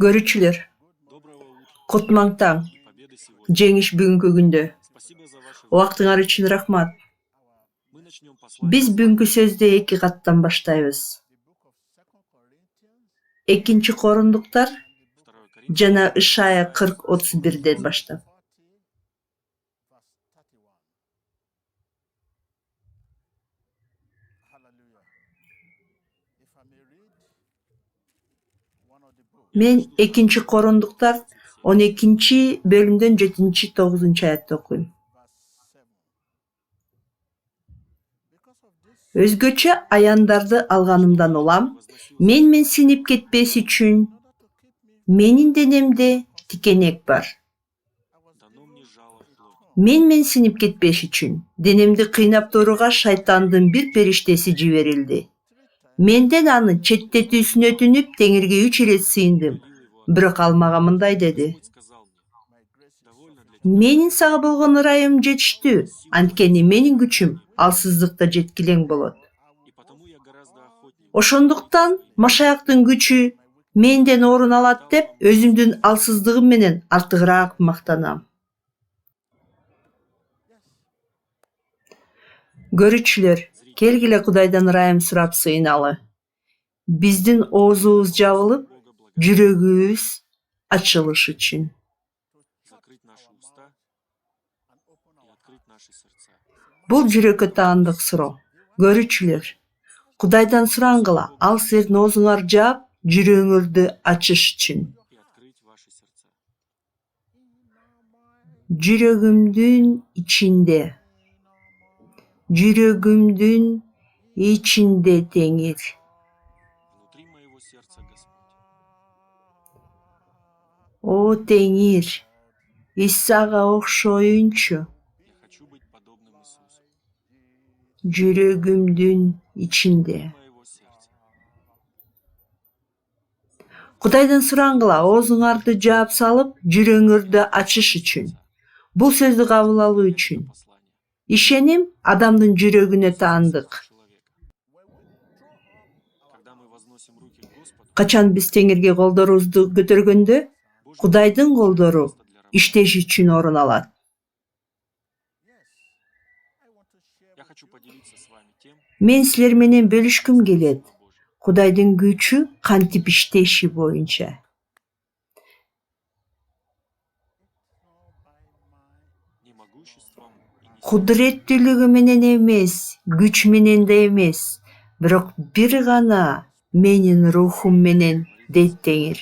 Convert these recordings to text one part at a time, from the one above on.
Görүүчүлөр, кутман таң, жеңиш бүгүнкү күндө. Убактыңар үчүн рахмат. Биз бүгүнкү сөздү 2 каттан баштайбыз. 2 Корундуктар жана Ишая 40:31 баштап. Мен 2 Корундуктар 12-бөлүмдөн 7-9 аятты окуйм. Өзгөчө аяндарды алганымдан улам, мен синип кетпес үчүн менин денемде тикенек бар. Мен синип кетпеш үчүн денемди кыйнап турууга шайтандын бир периштеси жиберилди. Менден анын четтетүүсүн өтүнүп, Теңирге 3 ирет сыйындым. Бирок ал мага мындай деди: менин сага болгон ырайым жетиштүү, анткени менин күчүм алсыздыкта жеткилең болот. Ошондуктан Машаяктын күчү менден орун алат деп, өзүмдүн алсыздыгым менен артыгыраак мактанам. Көрүүчүлөр, келгиле Кудайдан ырайым сурап сыйыналы. Биздин оозубуз жабылып, жүрөгүбүз ачылыш үчүн. Бул жүрөккө таандык суроо. Көрүүчүлөр, Кудайдан сураңгыла, ал силердин оозуңарды жаап, жүрөгүңөрдү ачыш үчүн. Жүрөгүмдүн ичинде. Жүрөгүмдүн ичинде Теңир. О Теңир, Исага окшоюнчу. Жүрөгүмдүн ичинде. Кудайдан сураңгыла, оозуңарды жаап салып, жүрөгүңөрдү ачыш үчүн. Бул сөздү кабыл алуу үчүн. Ишеним адамдын жүрөгүнө таандык. Качан биз Теңирге колдорубузду көтөргөндө, Кудайдын колдору иштеш үчүн орун алат. Мен силер менен бөлүшкүм келет. Кудайдын күчү кантип иштеши боюнча. Кудуреттүүлүгү менен эмес, күч менен да эмес, бирок бир гана менин рухум менен, дейт Теңир.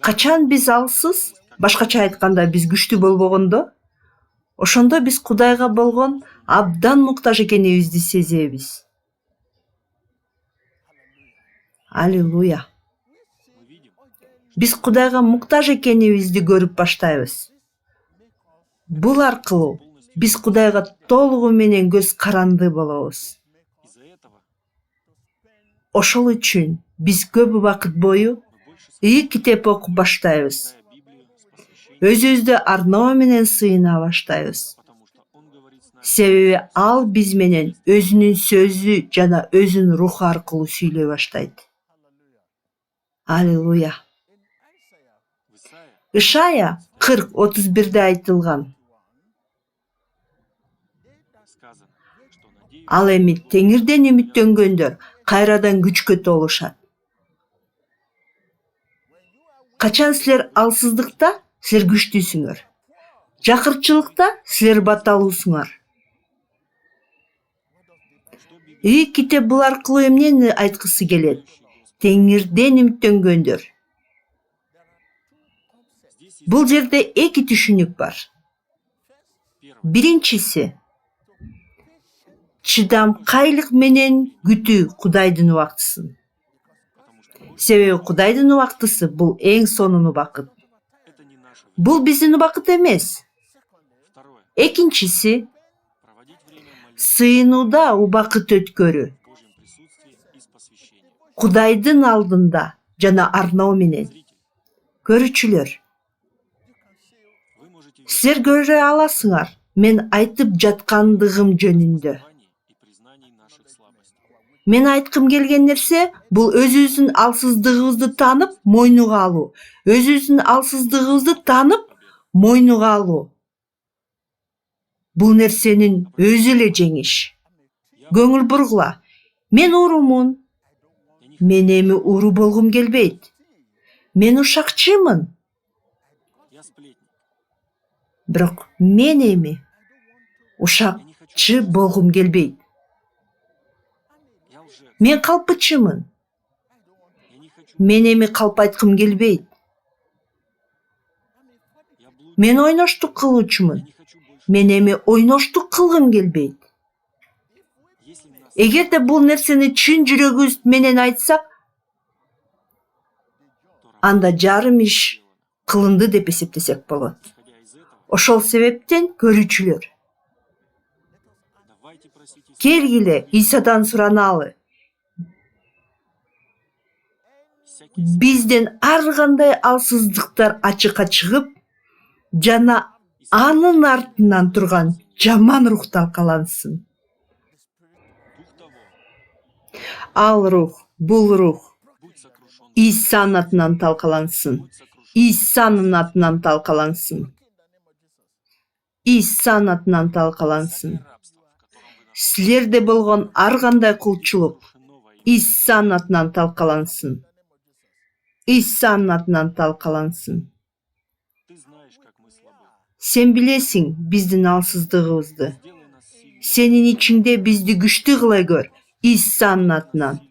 Качан биз алсыз, башкача айтканда биз күчтүү болбогондо, ошондо биз Кудайга болгон абдан муктаж экенибизди сезебиз. Аллилуйя. Биз Кудайга муктаж экенибизди көрүп баштайбыз. Бул аркылуу биз Кудайга толугу менен көз каранды болобуз. Ошол үчүн биз көп убакыт бою китеп окуп баштайбыз. Өзүбүздү арноо менен сыйына баштайбыз. Себеби ал биз менен өзүнүн сөзү жана өзүнүн руху аркылуу сүйлөй баштайт. Аллилуйя. Ишая 40:31 айтылган. Ал эми Теңирден үмүттөнгөндөр кайрадан күчкө толушат. Качан силер алсыздыкта, силер күчтүүсүңөр. Жакырчылыкта силер батталуусуңар. Китеп бул аркылуу эмнени айткысы келет? Теңирден үмүттөнгөндөр. Бул жерде 2 түшүнүк бар. Биринчиси, чыдамкайлык менен күтүү Кудайдын убактысын. Себеби Кудайдын убактысы бул эң сонун убакыт. Бул биздин убакыт эмес. Экинчиси, сыйынууда убакыт өткөрүү. Кудайдын алдында жана арноо менен. Көрүүчүлөр, силер көрө аласыңар, мен айтып жаткандыгым жөнүндө. Мен айткым келген нерсе бул өзүбүздүн алсыздыгыбызды танып мойнуга алуу. Өзүбүздүн алсыздыгыбызды танып мойнуга алуу. Бул нерсенин өзү эле жеңиш. Көңүл бургула. Мен уурумун. Мен эми ууру болгум келбейт. Мен ушакчымын. Бирок мен эми ушакчы болгум келбейт. Мен калпычымын. Мен эми калп айткым келбейт. Мен ойноштук кылуучумун. Мен эми ойноштук кылгым келбейт. Эгерде бул нерсени чын жүрөгүбүз менен айтсак, анда жарым иш кылынды деп эсептесек болот. Ошол себептен көрүүчүлөр, келгиле Исадан сураналы. Бизден ар кандай алсыздыктар ачыкка чыгып, жана анын артынан турган жаман рух талкалансын. Ал рух, бул рух Исанын атынан талкалансын. Исанын атынан талкалансын. Исанын атынан талкалансын. Силерде болгон ар кандай кулчулук Исанын атынан талкалансын. Исанын атынан талкалансын. Сен билесиң биздин алсыздыгыбызды. Сенин ичиңде бизди күчтүү кылай көр Исанын атынан.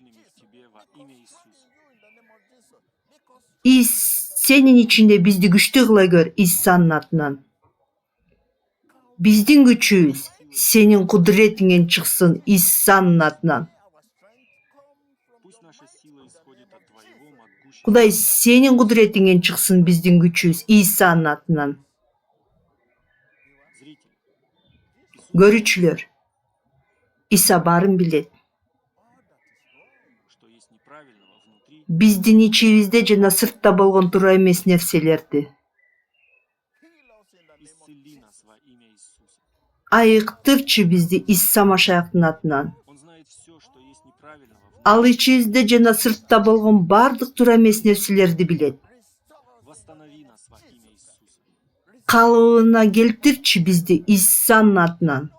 Сенин ичинде бизди күчтүү кылай көр Исанын атынан. Биздин күчүбүз сенин кудуретиңен чыксын Исанын атынан. Кудай, сенин кудуретиңен чыксын биздин күчүбүз Исанын атынан. Көрүүчүлөр, Иса баарын билет. Биздин ичибизде жана сыртта болгон туура эмес нерселерди. Айыктырчы бизди Иса Машаяктын атынан. Ал ичибизде жана сыртта болгон бардык туура эмес нерселерди билет. Калыбына келтирчи бизди Исанын атынан.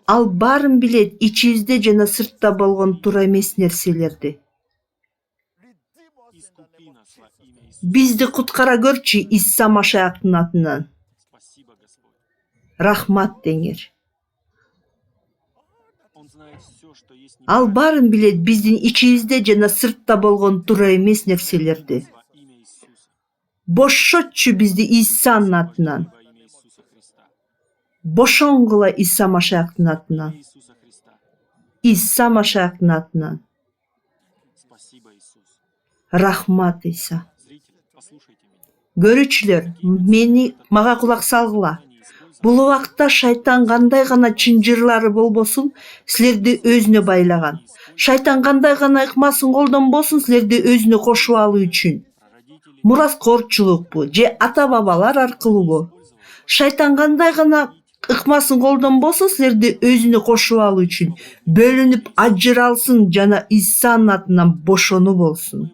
Ал баарын билет, ичибизде жана сыртта болгон туура эмес нерселерди. Бизди куткара көрчү Иса Машаяктын атынан. Рахмат деңер. Ал баарын билет, биздин ичибизде жана сыртта болгон туура эмес нерселерди. Бошотчу бизди Исанын атынан. Бошонгула Иса Машаяктын атынан. Иса Машаяктын атынан. Рахмат Иса. Көрүүчүлөр, мага кулак салгыла. Бул убакта шайтан кандай гана чынжырлары болбосун, силерди өзүнө байлаган. Шайтан кандай гана ыкмасын колдонбосун, силерди өзүнө кошуп алуу үчүн. Мураскорчулукпу же ата-бабалар аркылуубу? Шайтан кандай гана ыкмасын колдонбосун, силерди өзүнө кошуп алуу үчүн бөлүнүп ажыралсын жана Исанын атынан бошонуу болсун.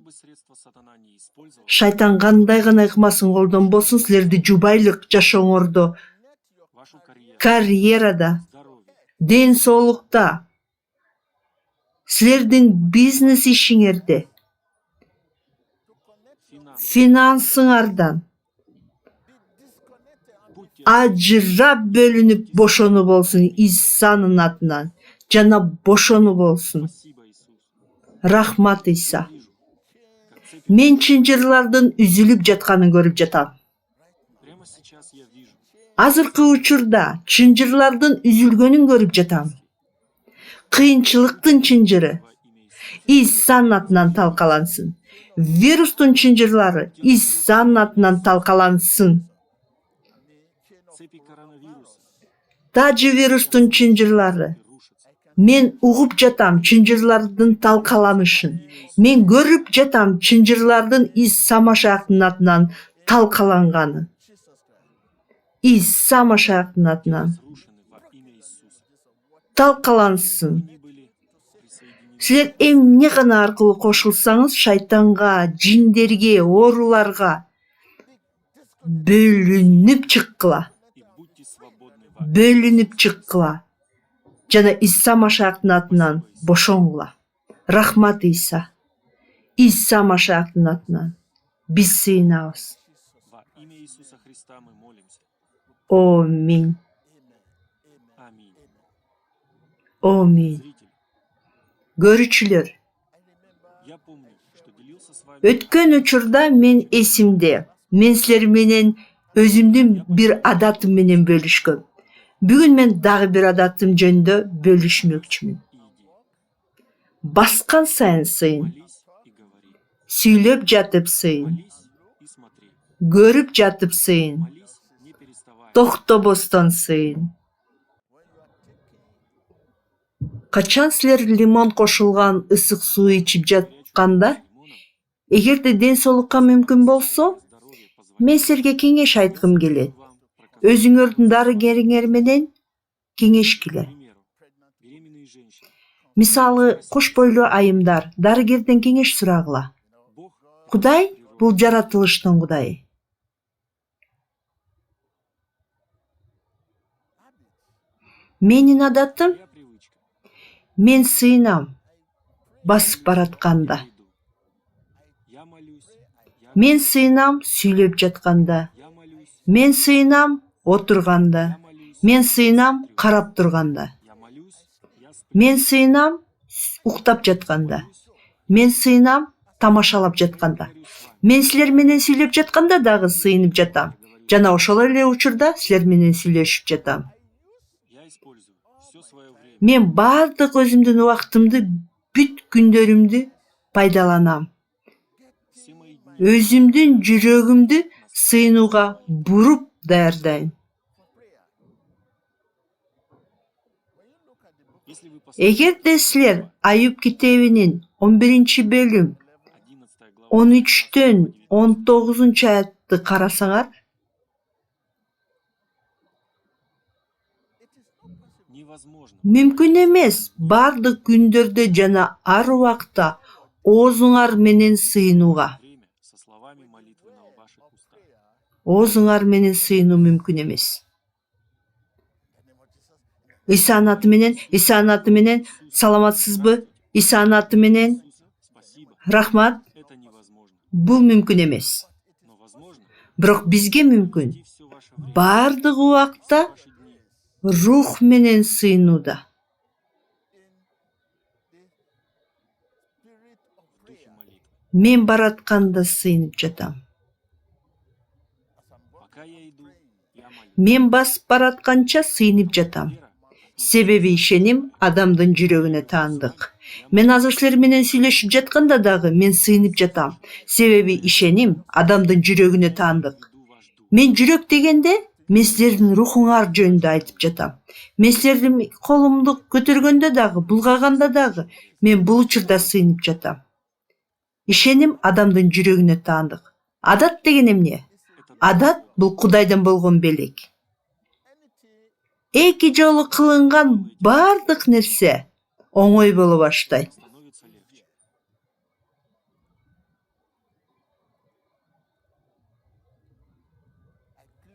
Шайтан кандай гана ыкмасын колдонбосун, силерди жубайлык жашооңордо, карьерада, ден соолукта, силердин бизнес ишиңерде, финансыңардан ажырап бөлүнүп бошонуу болсун Исанын атынан, жана бошонуу болсун. Рахмат Иса. Мен чынжырлардын үзүлүп жатканын көрүп жатам. Азыркы учурда чынжырлардын үзүлгөнүн көрүп жатам. Кыйынчылыктын чынжыры Исанын атынан талкалансын. Вирустун чынжырлары Исанын атынан талкалансын. Тажы вирустун чынжырлары. Мен угуп жатам чынжырлардын талкаланышын. Мен көрүп жатам чынжырлардын Иса Машаяктын атынан талкаланганын. Иса Машаяктын атынан. талкалансын. Силер эмне гана аркылуу кошулсаңыз шайтанга, жиндерге, ооруларга бөлүнүп чыккыла. Бөлүнүп чыккыла. Жана Иса Машаяктын атынан бошоңгула. Рахмат Иса. Иса Машаяктын атынан биз сыйынабыз. Во имя Иисуса Христа мы молимся. Аминь. Аминь. Аминь. Зрители, Көрүүчүлөр, я помню, что делился с вами өткөн учурда мен эсимде. Мен силер менен өзүмдүн бир адатым менен бөлүшкөм. Бүгүн мен дагы бир адатым жөнүндө бөлүшмөкчүмүн. иди. Баскан сайын сыйын, Молись и говори. сүйлөп жатып сыйын, Молись и смотри. көрүп жатып сыйын, Молись, не переставай. токтобостон сыйын. Качан силер лимон кошулган ысык суу ичип жатканда, эгерде ден соолукка мүмкүн болсо, мен силерге кеңеш айткым келет. Өзүңөрдүн дарыгериңер менен кеңешкиле. К примеру, беременные женщины. Мисалы, кош бойлуу айымдар дарыгерден кеңеш сурагыла. Бог Кудай бул жаратылыштын Кудайы. Менин адатым, твоя привычка. мен сыйынам басып баратканда. Иду. Я молюсь. Мен сыйынам сүйлөп жатканда. Я молюсь. Мен сыйынам отурганда. Я молюсь. Мен сыйынам карап турганда. Я молюсь. Я сплю. Мен сыйынам уктап жатканда. Мен сыйынам тамашалап жатканда. Говорю с вами. Мен силер менен сүйлөп жатканда дагы сыйынып жатам. Жана ошол эле учурда силер менен сүйлөшүп жатам. Я использую все свое время. Мен бардык өзүмдүн убактымды, бүт күндөрүмдү пайдаланам. Все мои дни Өзүмдүн жүрөгүмдү сыйынууга буруп даярдайм. Если вы посмотрите Эгерде силер Аюп китебинин 11-бөлүм 11 глава 13-төн 19 аятты карасаңар, невозможно мүмкүн эмес бардык күндөрдө жана ар убакта оозуңар менен сыйынууга. время со словами молитвы на ваших устах. Оозуңар менен сыйынуу мүмкүн эмес. Исанын аты менен, саламатсызбы? Исанын аты менен, Иисус, спасибо. рахмат. Это невозможно. Бул мүмкүн эмес. Но возможно Бирок бизге мүмкүн. идти все ваше время, Бардык убакта ваши дни рух менен сыйынууда. в духе молитвы. Мен баратканда сыйынып жатам. Пока я иду, я молюсь. Мен басып баратканча сыйынып жатам. Вера Себеби ишеним адамдын жүрөгүнө таандык. Мен азыр силер менен сүйлөшүп жатканда дагы мен сыйынып жатам. Себеби ишеним адамдын жүрөгүнө таандык. иду ваш дух. Мен жүрөк дегенде, мен силердин рухуңар жөнүндө айтып жатам. Мен силердин колумду көтөргөндө дагы, булгаганда дагы, мен бул учурда сыйынып жатам. Ишеним адамдын жүрөгүнө таандык. Адат деген эмне? Адат бул Кудайдан болгон белек. Эки жолу кылынган бардык нерсе оңой боло баштайт. Становится легче.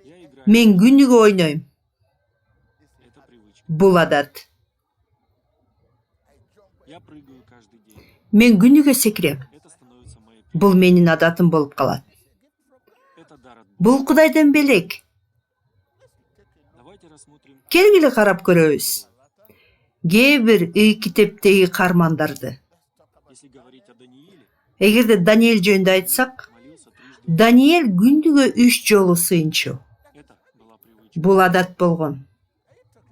Я играю. Мен күнүгө ойнойм. Это привычка. Бул адат. Я прыгаю каждый день. Мен күнүгө секирем. Это становится моей Бул менин адатым болуп калат. Это дар от Бога. Бул Кудайдан белек. Давайте рассмотрим Келгиле карап көрөбүз. Кээ бир китептеги кармандарды. Если говорить о Данииле, Эгерде Даниэль жөнүндө айтсак, молился трижды. Даниэль күнүгө 3 жолу сыйынчу. Это была привычка. Бул адат болгон.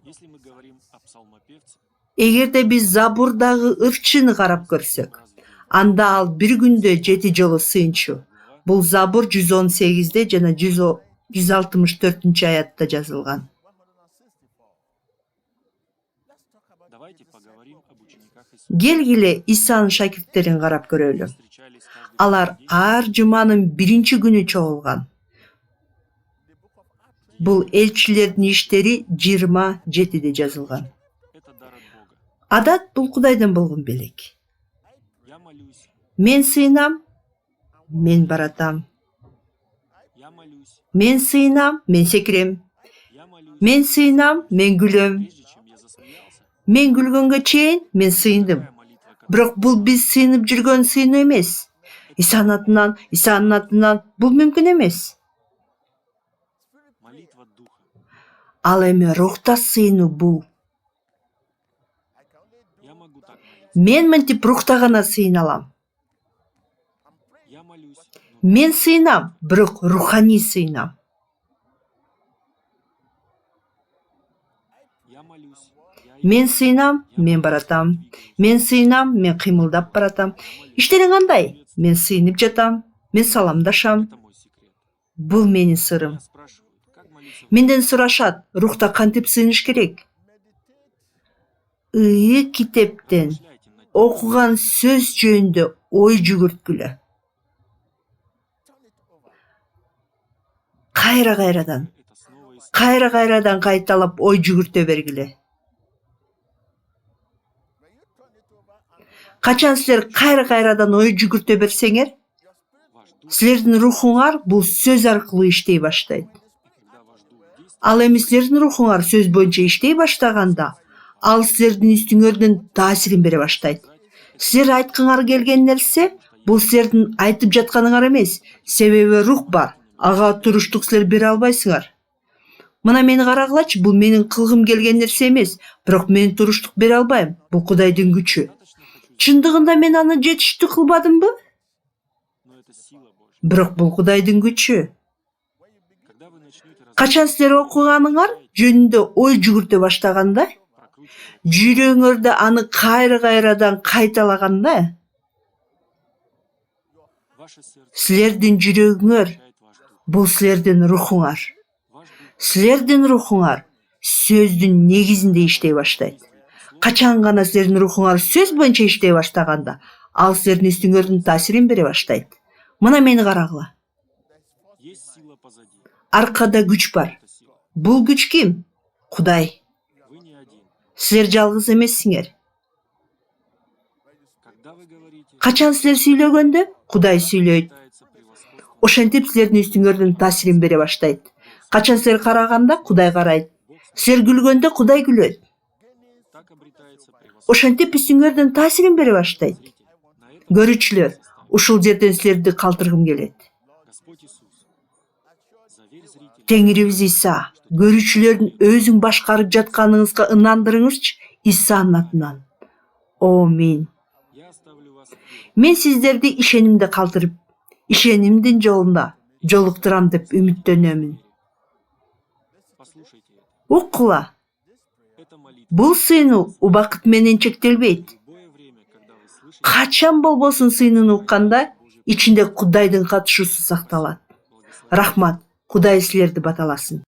Если мы говорим о псалмопевце, Эгерде биз Забурдагы ырчыны карап көрсөк, разу в день, анда ал бир күндө 7 жолу сыйынчу. Бул Забур 118-де жана 164-аятта жазылган. давайте поговорим об учениках Иисуса. Келгиле Исанын шакирттерин карап көрөлү. Встречались каждый Алар день. ар жуманын 1-күнү чогулган. Бул элчилердин иштери 27-де жазылган. Это дар от Адат бул Кудайдан болгон белек. Я молюсь. Мен сыйынам, мен баратам. Я молюсь. Мен сыйынам, мен секирем. Я молюсь. Мен сыйынам, мен күлөм. Прежде чем я засмеялся, Мен күлгөнгө чейин мен сыйындым. такая молитва, как Бирок бул биз сыйынып жүргөн сыйынуу эмес. Исанын атынан бул мүмкүн эмес. молитва Духа. Ал эми рухта сыйынуу бул. Я могу так молиться. Мен мынтип рухта гана сыйына алам. Я молюсь, но Мен сыйынам, бирок руханий сыйынам. я молюсь. Мен сыйынам, мен баратам. Мен сыйынам, мен кыймылдап баратам. Иштериң кандай? Мен сыйынып жатам. Мен саламдашам. Это мой секрет. Бул менин сырым. Меня спрашивают, как молиться. Менден сурашат, рухта кантип сыйыныш керек? Ыйык китептен Размышляйте над тем, окуган сөз жөнүндө ой жүгүрткүлө. Кайрадан, это снова и снова. кайталап ой жүгүртө бергиле. Качан силер кайрадан ой жүгүртө берсеңер, Ваш дух, силердин рухуңар бул сөз аркылуу иштей баштайт. когда ваш дух действует, Ал эми силердин рухуңар сөз боюнча иштей баштаганда, ал силердин үстүңөрдөн таасирин бере баштайт. Силер айткыңар келген нерсе бул силердин айтып жатканыңар эмес, себеби рух бар. Ага туруштук силер бере албайсыңар. Мына мени карагылачы, бул менин кылгым келген нерсе эмес, бирок мен туруштук бере албайм. Бул Кудайдын күчү. Чындыгында мен аны жетиштүү кылбадымбы? но это сила Божья. Бирок бул Кудайдын күчү. Когда вы начнете Качан силер окуганыңар жөнүндө ой жүгүртө баштаганда, прокручивать, жүрөгүңөрдө аны кайрадан кайталаганда, ваше сердце силердин жүрөгүңөр включает ваш дух. бул силердин рухуңар. Ваш дух Силердин рухуңар сөздүн негизинде иштей баштайт. Качан гана силердин рухуңар сөз боюнча иштей баштаганда, ал силердин үстүңөрдүн таасирин бере баштайт. Мына мени карагыла. есть сила позади. Аркада күч бар. Это сила. Бул күч ким? Кудай. Вы не один. Силер жалгыз эмессиңер. Когда вы говорите, Качан силер сүйлөгөндө, Кудай сүйлөйт. пытается превосходство. Ошентип силердин үстүңөрдүн таасирин бере баштайт. Качан силер караганда, Кудай карайт. Силер күлгөндө, Кудай күлөт. Так обретается превосходство. Ошентип үстүңөрдүн таасирин бере баштайт. Зритель, на этом Көрүүчүлөр, ушул жерден силерди калтыргым келет. Господь Иисус, заверь зрителей, Теңирибиз Иса, көрүүчүлөрдүн өзүң башкарып жатканыңызга ынандырыңызчы Исанын атынан. Амин. я оставлю вас в вере. Мен сиздерди ишенимде калтырып, ишенимдин жолунда жолуктурам деп үмүттөнөмүн. Послушайте это. Уккула, Это молитва. бул сыйынуу убакыт менен чектелбейт. В любое время, когда вы слышите Качан болбосун сыйынууну укканда, ичинде Кудайдын катышуусу сакталат. благословение. Рахмат, Кудай силерди баталасын.